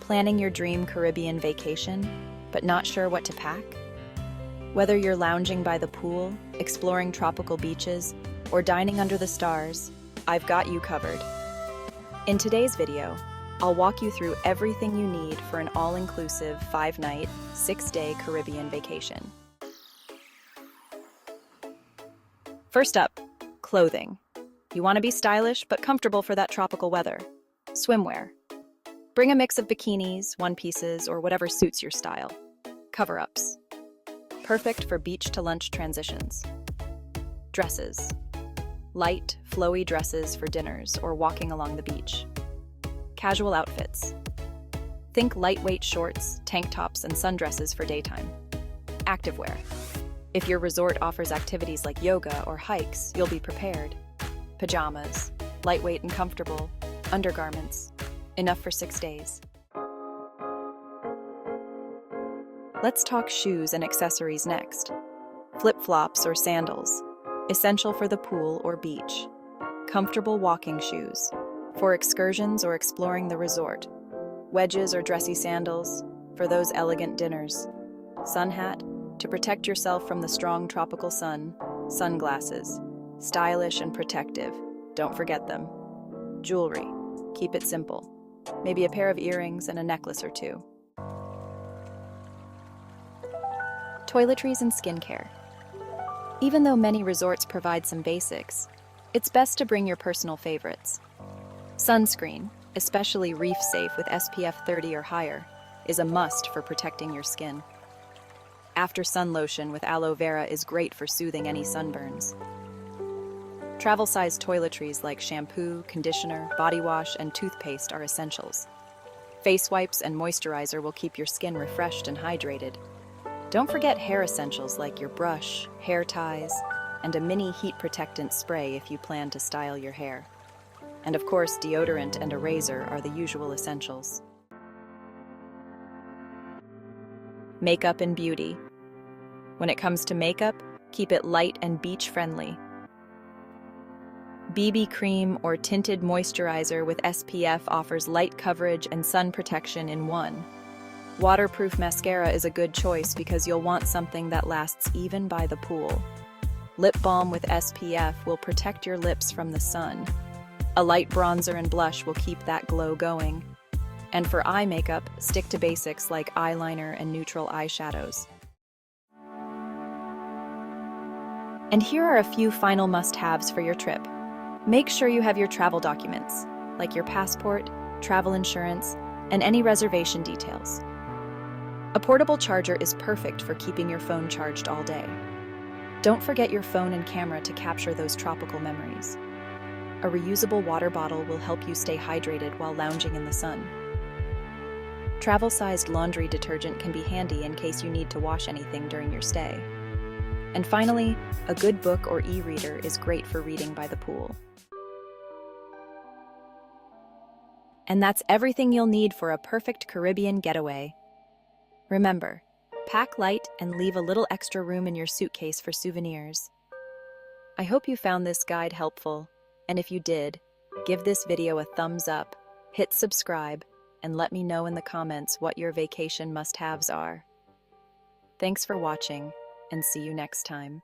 Planning your dream Caribbean vacation, but not sure what to pack? Whether you're lounging by the pool, exploring tropical beaches, or dining under the stars, I've got you covered. In today's video, I'll walk you through everything you need for an all-inclusive 5-night, 6-day Caribbean vacation. First up, clothing. You want to be stylish but comfortable for that tropical weather. Swimwear. Bring a mix of bikinis, one-pieces, or whatever suits your style. Cover-ups. Perfect for beach to lunch transitions. Dresses. Light, flowy dresses for dinners or walking along the beach. Casual outfits. Think lightweight shorts, tank tops, and sundresses for daytime. Activewear. If your resort offers activities like yoga or hikes, you'll be prepared. Pajamas. Lightweight and comfortable. Undergarments. Enough for 6 days. Let's talk shoes and accessories next. Flip-flops or sandals. Essential for the pool or beach. Comfortable walking shoes. For excursions or exploring the resort. Wedges or dressy sandals. For those elegant dinners. Sun hat. To protect yourself from the strong tropical sun. Sunglasses. Stylish and protective. Don't forget them. Jewelry. Keep it simple. Maybe a pair of earrings and a necklace or two. Toiletries and skincare. Even though many resorts provide some basics, it's best to bring your personal favorites. Sunscreen, especially reef safe with SPF 30 or higher, is a must for protecting your skin. After sun lotion with aloe vera is great for soothing any sunburns. Travel-sized toiletries like shampoo, conditioner, body wash, and toothpaste are essentials. Face wipes and moisturizer will keep your skin refreshed and hydrated. Don't forget hair essentials like your brush, hair ties, and a mini heat protectant spray if you plan to style your hair. And of course, deodorant and a razor are the usual essentials. Makeup and beauty. When it comes to makeup, keep it light and beach-friendly. BB cream or tinted moisturizer with SPF offers light coverage and sun protection in one. Waterproof mascara is a good choice because you'll want something that lasts even by the pool. Lip balm with SPF will protect your lips from the sun. A light bronzer and blush will keep that glow going. And for eye makeup, stick to basics like eyeliner and neutral eyeshadows. And here are a few final must-haves for your trip. Make sure you have your travel documents, like your passport, travel insurance, and any reservation details. A portable charger is perfect for keeping your phone charged all day. Don't forget your phone and camera to capture those tropical memories. A reusable water bottle will help you stay hydrated while lounging in the sun. Travel-sized laundry detergent can be handy in case you need to wash anything during your stay. And finally, a good book or e-reader is great for reading by the pool. And that's everything you'll need for a perfect Caribbean getaway. Remember, pack light and leave a little extra room in your suitcase for souvenirs. I hope you found this guide helpful, and if you did, give this video a thumbs up, hit subscribe, and let me know in the comments what your vacation must-haves are. Thanks for watching, and see you next time.